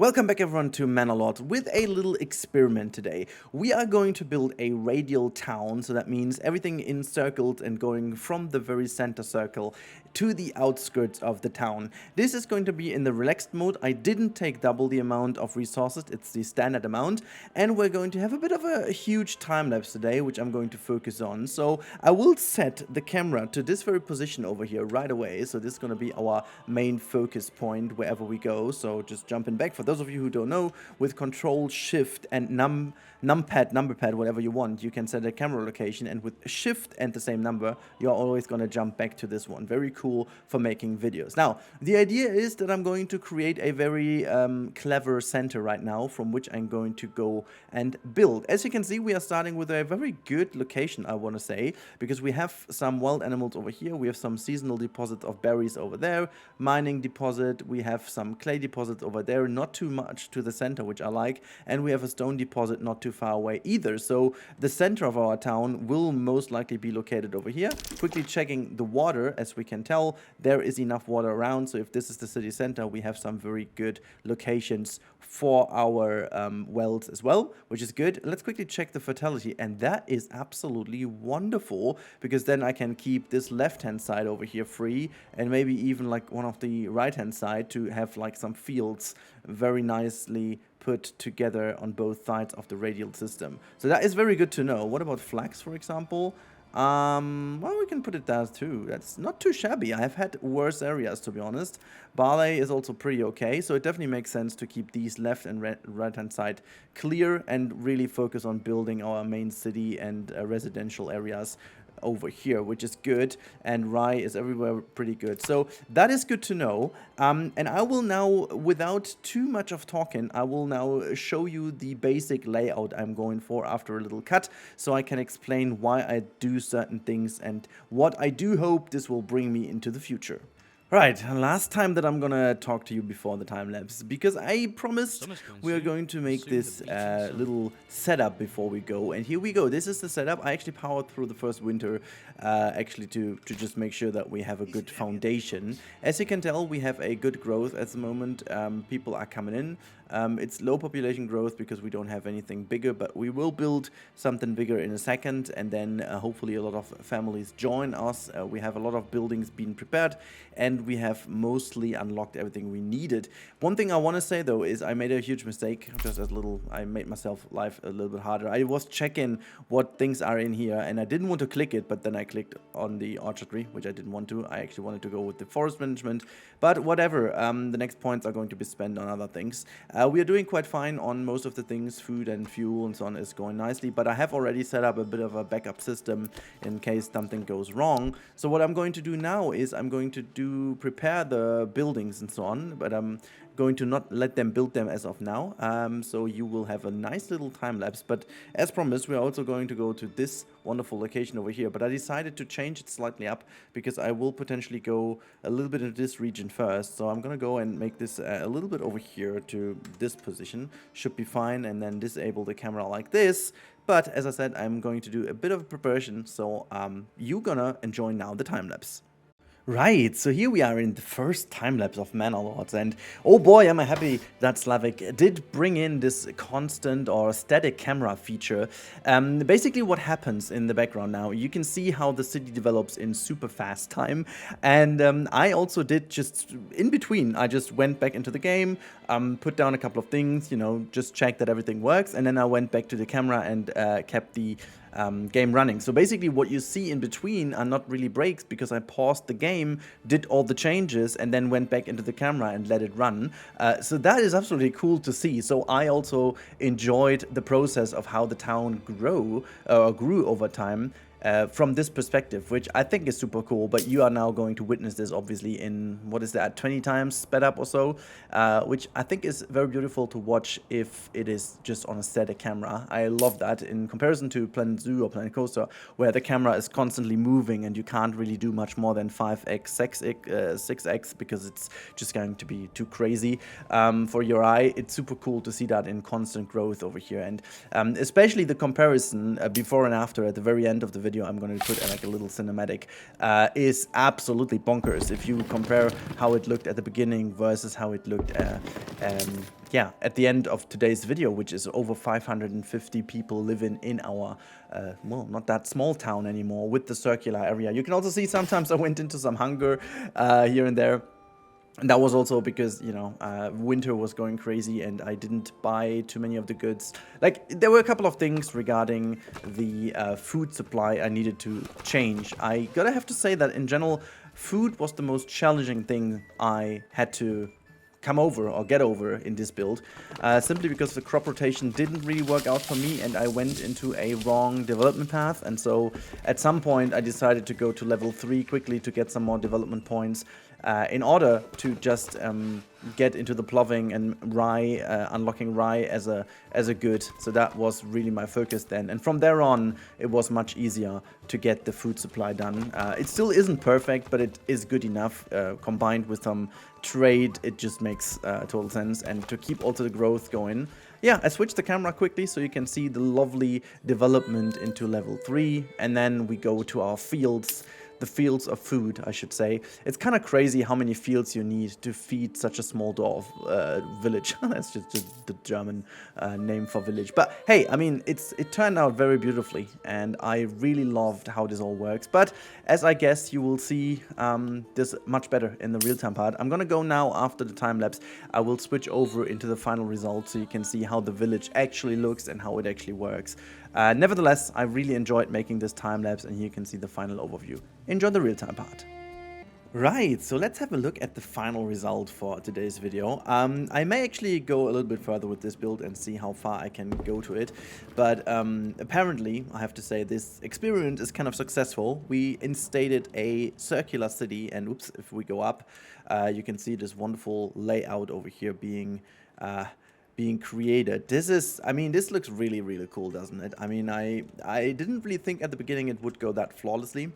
Welcome back everyone to Manor with a little experiment today. We are going to build a radial town, so that means everything encircled and going from the very center circle to the outskirts of the town. This is going to be in the relaxed mode. I didn't take double the amount of resources, it's the standard amount, and we're going to have a bit of a huge time lapse today, which I'm going to focus on. So I will set the camera to this very position over here right away, so this is going to be our main focus point wherever we go. So just jumping back for those of you who don't know, with Control, Shift, and number pad, whatever you want, you can set a camera location, and with Shift and the same number, you're always going to jump back to this one. Very cool for making videos. Now, the idea is that I'm going to create a very clever center right now, from which I'm going to go and build. As you can see, we are starting with a very good location, I want to say, because we have some wild animals over here, we have some seasonal deposits of berries over there, mining deposit, we have some clay deposits over there, not too much to the center, which I like, and we have a stone deposit not too far away either. So the center of our town will most likely be located over here. Quickly checking the water, as we can tell, there is enough water around, so if this is the city center, we have some very good locations for our wells as well, which is good. Let's quickly check the fertility, and that is absolutely wonderful, because then I can keep this left-hand side over here free, and maybe even like one of the right-hand side to have like some fields very nicely put together on both sides of the radial system. So that is very good to know. What about flax, for example? Well, we can put it there too. That's not too shabby. I have had worse areas, to be honest. Barley is also pretty okay, so it definitely makes sense to keep these left and right hand side clear and really focus on building our main city and residential areas over here, which is good, and rye is everywhere pretty good. So that is good to know, and I will now, without too much of talking, I will now show you the basic layout I'm going for after a little cut, so I can explain why I do certain things and what I do hope this will bring me into the future. Right, last time that I'm gonna talk to you before the time lapse, because I promised we are going to make this little setup before we go, and here we go. This is the setup. I actually powered through the first winter actually to just make sure that we have a good foundation. As you can tell, we have a good growth at the moment. People are coming in. It's low population growth because we don't have anything bigger, but we will build something bigger in a second, and then hopefully a lot of families join us. We have a lot of buildings being prepared, and we have mostly unlocked everything we needed. One thing I want to say though is I made a huge mistake, just as little, I made myself life a little bit harder. I was checking what things are in here, and I didn't want to click it, but then I clicked on the orchardry, which I didn't want to. I actually wanted to go with the forest management, but whatever, the next points are going to be spent on other things. We are doing quite fine on most of the things. Food and fuel and so on is going nicely, but I have already set up a bit of a backup system in case something goes wrong. So what I'm going to do now is I'm going to prepare the buildings and so on, but I'm going to not let them build them as of now. So you will have a nice little time lapse, but as promised, we're also going to go to this wonderful location over here, but I decided to change it slightly up because I will potentially go a little bit into this region first. So I'm gonna go and make this a little bit over here to this position. Should be fine, and then disable the camera like this. But as I said, I'm going to do a bit of preparation, so you're gonna enjoy now the time lapse. Right, so here we are in the first time-lapse of Manor, and oh boy, am I happy that Slavic did bring in this constant or static camera feature. Basically what happens in the background now, you can see how the city develops in super fast time, and I also did just, in between, I just went back into the game, put down a couple of things, you know, just check that everything works, and then I went back to the camera and kept the game running. So basically what you see in between are not really breaks, because I paused the game, did all the changes, and then went back into the camera and let it run. So that is absolutely cool to see. So I also enjoyed the process of how the town grew over time. From this perspective, which I think is super cool, but you are now going to witness this obviously in, what is that, 20 times sped up or so, which I think is very beautiful to watch if it is just on a static camera. I love that in comparison to Planet Zoo or Planet Coaster, where the camera is constantly moving and you can't really do much more than 5x, 6x, because it's just going to be too crazy for your eye. It's super cool to see that in constant growth over here, and especially the comparison before and after at the very end of the video I'm going to put like a little cinematic is absolutely bonkers if you compare how it looked at the beginning versus how it looked yeah, at the end of today's video, which is over 550 people living in our, well, not that small town anymore with the circular area. You can also see sometimes I went into some hunger here and there. And that was also because, you know, winter was going crazy and I didn't buy too many of the goods. Like, there were a couple of things regarding the food supply I needed to change. I gotta have to say that in general, food was the most challenging thing I had to come over or get over in this build, simply because the crop rotation didn't really work out for me and I went into a wrong development path. And so at some point I decided to go to level 3 quickly to get some more development points in order to just get into the ploughing and rye, unlocking rye as a good. So that was really my focus then. And from there on, it was much easier to get the food supply done. It still isn't perfect, but it is good enough. Combined with some trade, it just makes total sense. And to keep also the growth going. Yeah, I switched the camera quickly so you can see the lovely development into level 3. And then we go to our fields. The fields of food, I should say. It's kind of crazy how many fields you need to feed such a small dwarf village. That's just the German name for village. But hey, I mean, it turned out very beautifully, and I really loved how this all works. But as I guess you will see this much better in the real-time part. I'm gonna go now after the time lapse. I will switch over into the final result so you can see how the village actually looks and how it actually works. Nevertheless, I really enjoyed making this time lapse, and here you can see the final overview. Enjoy the real-time part. Right, so let's have a look at the final result for today's video. I may actually go a little bit further with this build and see how far I can go to it, but apparently, I have to say, this experiment is kind of successful. We instated a circular city, and oops, if we go up, you can see this wonderful layout over here being created. This is, I mean, this looks really, really cool, doesn't it? I mean, I didn't really think at the beginning it would go that flawlessly.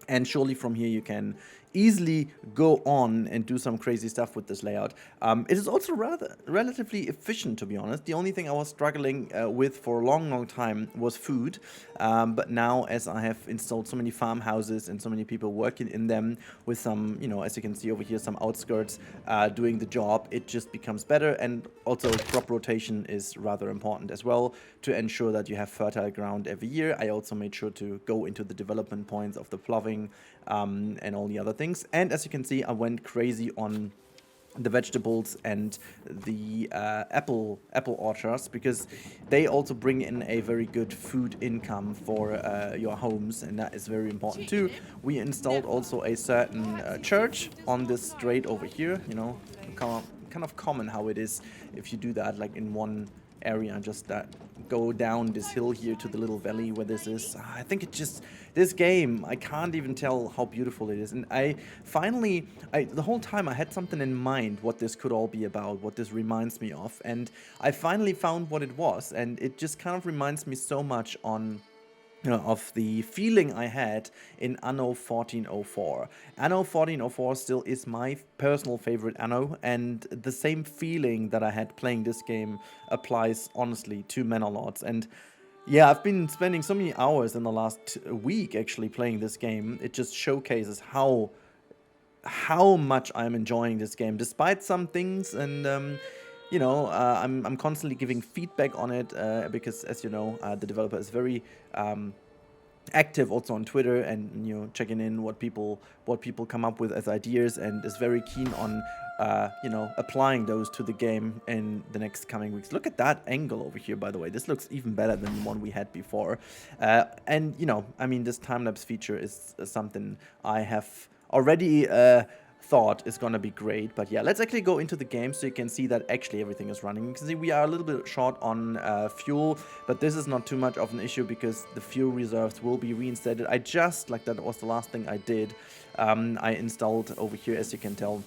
And surely from here you can easily go on and do some crazy stuff with this layout. It is also relatively efficient, to be honest. The only thing I was struggling with for a long time was food. But now, as I have installed so many farmhouses and so many people working in them with some, you know, as you can see over here, some outskirts doing the job, it just becomes better. And also crop rotation is rather important as well to ensure that you have fertile ground every year. I also made sure to go into the development points of the ploughing and all the other things. And as you can see, I went crazy on the vegetables and the apple orchards, because they also bring in a very good food income for your homes, and that is very important too. We installed also a certain church on this strait over here. You know, kind of common how it is if you do that like in one area, just go down this hill here to the little valley where this is. I think it just, this game, I can't even tell how beautiful it is. And I finally, the whole time I had something in mind what this could all be about, what this reminds me of, and I finally found what it was, and it just kind of reminds me so much of the feeling I had in Anno 1404. Anno 1404 still is my personal favorite Anno, and the same feeling that I had playing this game applies honestly to Manor Lords. And yeah, I've been spending so many hours in the last week actually playing this game. It just showcases how much I'm enjoying this game, despite some things. And you know, I'm constantly giving feedback on it because, as you know, the developer is very active also on Twitter, and you know, checking in what people come up with as ideas, and is very keen on you know, applying those to the game in the next coming weeks. Look at that angle over here, by the way. This looks even better than the one we had before. And you know, I mean, this time-lapse feature is something I have already thought is gonna be great. But yeah, let's actually go into the game so you can see that actually everything is running. You can see we are a little bit short on fuel, but this is not too much of an issue because the fuel reserves will be reinstated. I just, like, that was the last thing I did. I installed over here, as you can tell,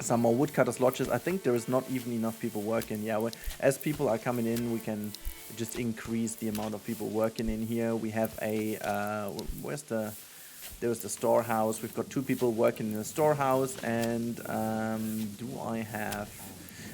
some more woodcutters lodges. I think there is not even enough people working. Yeah, as people are coming in, we can just increase the amount of people working in here. We have a there's the storehouse. We've got 2 people working in the storehouse, and do I have...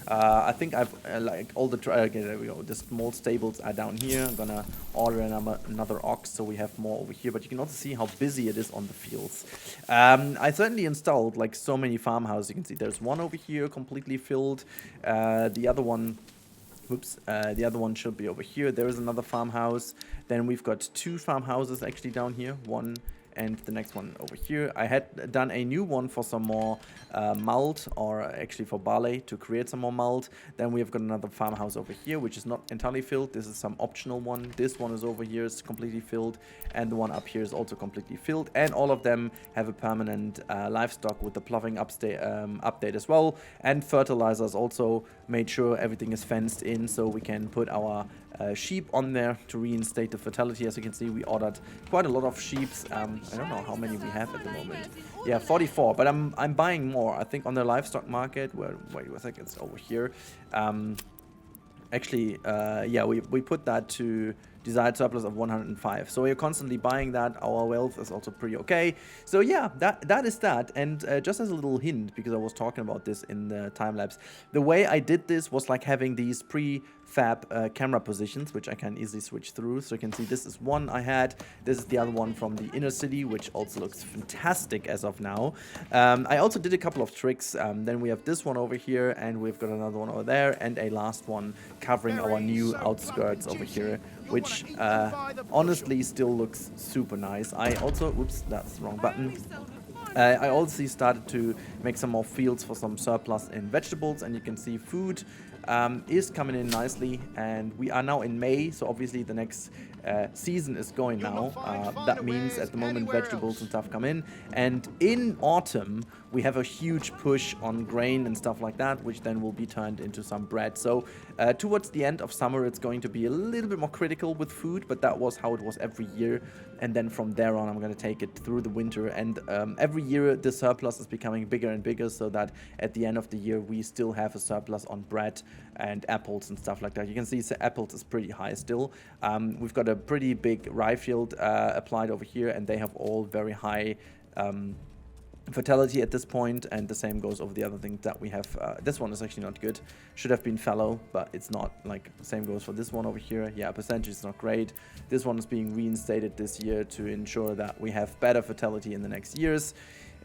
I think I've like all the okay, there we go. The small stables are down here. I'm gonna order another ox so we have more over here. But you can also see how busy it is on the fields. I certainly installed like so many farmhouses. You can see there's one over here completely filled. The other one. Oops, the other one should be over here. There is another farmhouse. Then we've got 2 farmhouses actually down here. One and the next one over here. I had done a new one for some more malt, or actually for barley to create some more malt. Then we have got another farmhouse over here, which is not entirely filled. This is some optional one. This one is over here, is completely filled, and the one up here is also completely filled. And all of them have a permanent livestock with the ploughing update as well. And fertilizers also made sure everything is fenced in, so we can put our sheep on there to reinstate the fertility. As you can see, we ordered quite a lot of sheep. I don't know how many we have at the moment. Yeah, 44, but I'm buying more. I think on the livestock market, wait a second, it's over here. Actually, yeah, we put that to desired surplus of 105. So we're constantly buying that. Our wealth is also pretty okay. So yeah, that is that. And just as a little hint, because I was talking about this in the time lapse, the way I did this was like having these prefab camera positions, which I can easily switch through. So you can see this is one I had. This is the other one from the inner city, which also looks fantastic as of now. I also did a couple of tricks. Then we have this one over here, and we've got another one over there, and a last one covering our new outskirts over here, which honestly still looks super nice. I also, oops, that's the wrong button. I also started to make some more fields for some surplus in vegetables, and you can see food is coming in nicely, and we are now in May, so obviously the next season is going now. That means at the moment vegetables and stuff come in, and in autumn we have a huge push on grain and stuff like that, which then will be turned into some bread. So towards the end of summer it's going to be a little bit more critical with food, but that was how it was every year, and then from there on I'm going to take it through the winter, and every year the surplus is becoming bigger and bigger, so that at the end of the year we still have a surplus on bread and apples and stuff like that. You can see apples is pretty high still. We've got a pretty big rye field applied over here, and they have all very high fertility at this point, and the same goes over the other things that we have. This one is actually not good, should have been fallow, but it's not. Like, same goes for this one over here. Yeah, percentage is not great. This one is being reinstated this year to ensure that we have better fertility in the next years.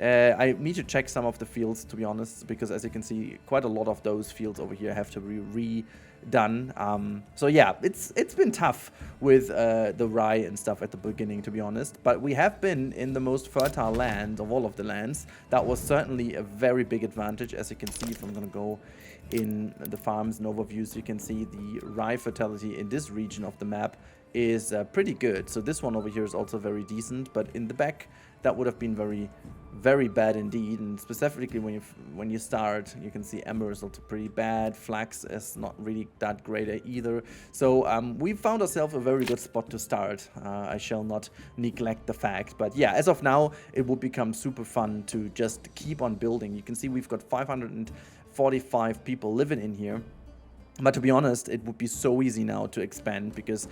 I need to check some of the fields, to be honest, because as you can see, quite a lot of those fields over here have to be redone. So yeah, it's been tough with the rye and stuff at the beginning, to be honest, but we have been in the most fertile land of all of the lands. That was certainly a very big advantage. As you can see, if I'm gonna go in the farms and overviews, you can see the rye fertility in this region of the map is pretty good. So this one over here is also very decent, but in the back that would have been very bad indeed. And specifically when you start, you can see ember is also pretty bad. Flax is not really that great either. So we found ourselves a very good spot to start. I shall not neglect the fact, but yeah, as of now it will become super fun to just keep on building. You can see we've got 545 people living in here. But to be honest, it would be so easy now to expand, because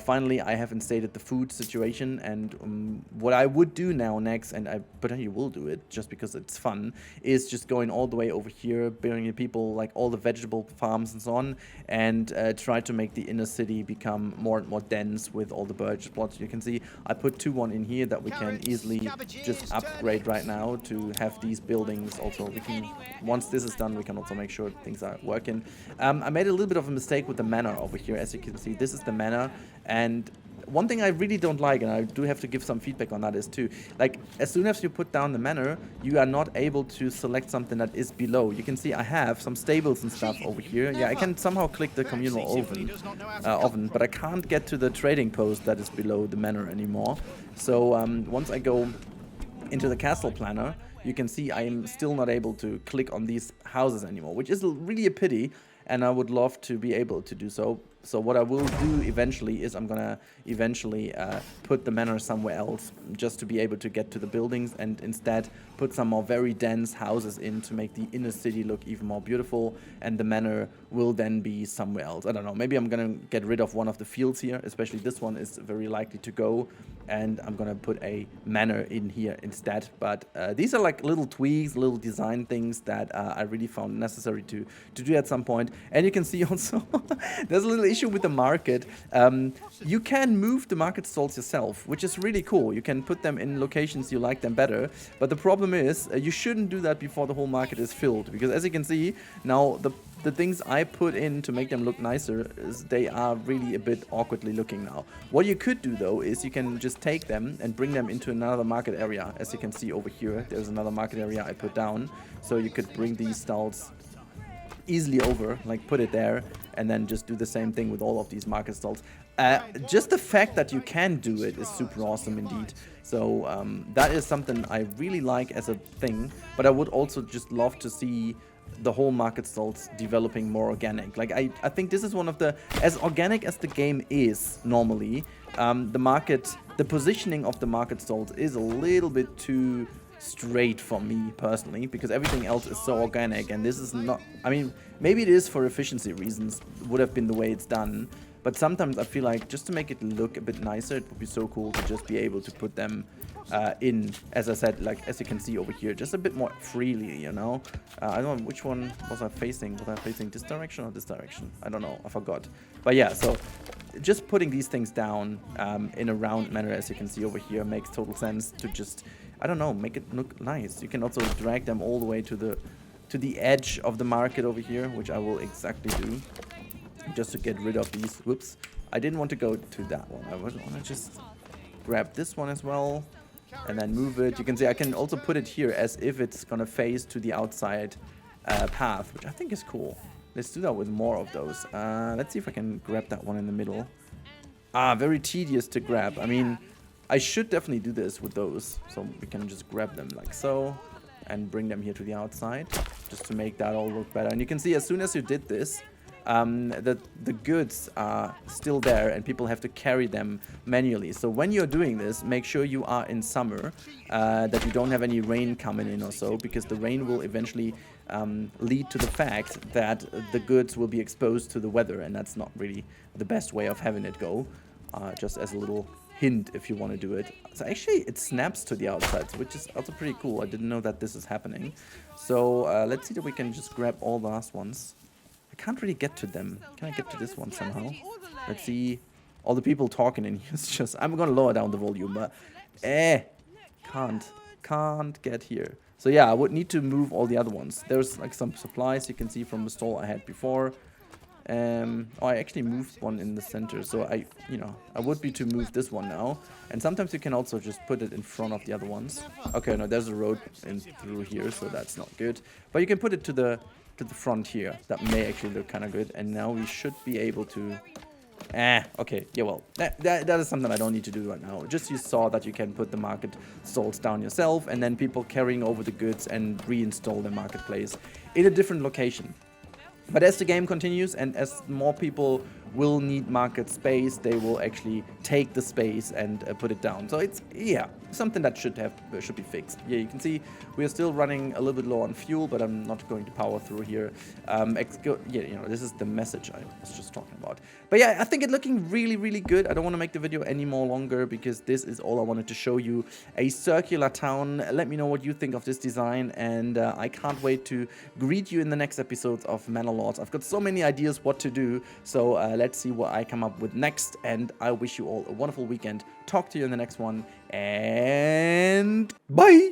finally I have instated the food situation, and what I would do now next, and I potentially will do it just because it's fun, is just going all the way over here, bringing people like all the vegetable farms and so on, and try to make the inner city become more and more dense with all the birch plots. You can see I put 2-1 in here that we can easily just upgrade right now to have these buildings. Also, we can, once this is done, we can also make sure things are working. I made a little bit of a mistake with the manor over here. As you can see, this is the manor, and one thing I really don't like, and I do have to give some feedback on that, is too, like, as soon as you put down the manor, you are not able to select something that is below. You can see I have some stables and stuff over here. Yeah, I can somehow click the communal oven, but I can't get to the trading post that is below the manor anymore. So once I go into the castle planner, you can see I am still not able to click on these houses anymore, which is really a pity, and I would love to be able to do so. So what I will do eventually is I'm gonna eventually put the manor somewhere else, just to be able to get to the buildings, and instead put some more very dense houses in to make the inner city look even more beautiful, and the manor will then be somewhere else. I don't know, maybe I'm gonna get rid of one of the fields here, especially this one is very likely to go, and I'm gonna put a manor in here instead. But these are like little tweaks, little design things that I really found necessary to do at some point. And you can see also there's a little issue with the market. You can move the market stalls yourself, which is really cool. You can put them in locations you like them better, but the problem is you shouldn't do that before the whole market is filled, because as you can see now, the things I put in to make them look nicer, is they are really a bit awkwardly looking now. What you could do though is you can just take them and bring them into another market area. As you can see over here, there's another market area I put down, so you could bring these stalls easily over, like put it there, and then just do the same thing with all of these market stalls. Just the fact that you can do it is super awesome indeed. So that is something I really like as a thing, but I would also just love to see the whole market stalls developing more organic. Like I think this is one of the, as organic as the game is normally, the positioning of the market stalls is a little bit too straight for me personally, because everything else is so organic, and this is not, I mean, maybe it is for efficiency reasons, would have been the way it's done, but sometimes I feel like just to make it look a bit nicer, it would be so cool to just be able to put them in, as I said, like as you can see over here, just a bit more freely, you know. I don't know which one was I facing. Was I facing this direction or this direction? I don't know, I forgot. But yeah, so just putting these things down in a round manner, as you can see over here, makes total sense to just, I don't know, make it look nice. You can also drag them all the way to the edge of the market over here, which I will exactly do, just to get rid of these. Whoops, I didn't want to go to that one. I want to just grab this one as well and then move it. You can see I can also put it here as if it's gonna face to the outside path, which I think is cool. Let's do that with more of those. Let's see if I can grab that one in the middle. Very tedious to grab. I mean, I should definitely do this with those, so we can just grab them like so and bring them here to the outside, just to make that all look better. And you can see as soon as you did this, the goods are still there and people have to carry them manually. So when you're doing this, make sure you are in summer, that you don't have any rain coming in or so, because the rain will eventually lead to the fact that the goods will be exposed to the weather, and that's not really the best way of having it go. Just as a little hint if you want to do it. So actually it snaps to the outside, which is also pretty cool. I didn't know that this is happening. So let's see that we can just grab all the last ones. I can't really get to them. Can I get to this one somehow? Let's see. All the people talking in here. It's just, I'm gonna lower down the volume, but can't get here. So yeah, I would need to move all the other ones. There's like some supplies you can see from the stall I had before. Oh, I actually moved one in the center, so I would be to move this one now. And sometimes you can also just put it in front of the other ones. Okay, no, there's a road in through here, so that's not good. But you can put it to the front here. That may actually look kind of good. And now we should be able to. Okay, yeah, well, that is something I don't need to do right now. Just you saw that you can put the market stalls down yourself, and then people carrying over the goods and reinstall the marketplace in a different location. But as the game continues and as more people will need market space, they will actually take the space and put it down. So it's, yeah, something that should be fixed. Yeah, you can see we are still running a little bit low on fuel, but I'm not going to power through here. Yeah, this is the message I was just talking about. But yeah, I think it's looking really, really good. I don't want to make the video any more longer because this is all I wanted to show you. A circular town. Let me know what you think of this design, and I can't wait to greet you in the next episodes of Manor Lords. I've got so many ideas what to do, so let's see what I come up with next, and I wish you all a wonderful weekend. Talk to you in the next one, and bye!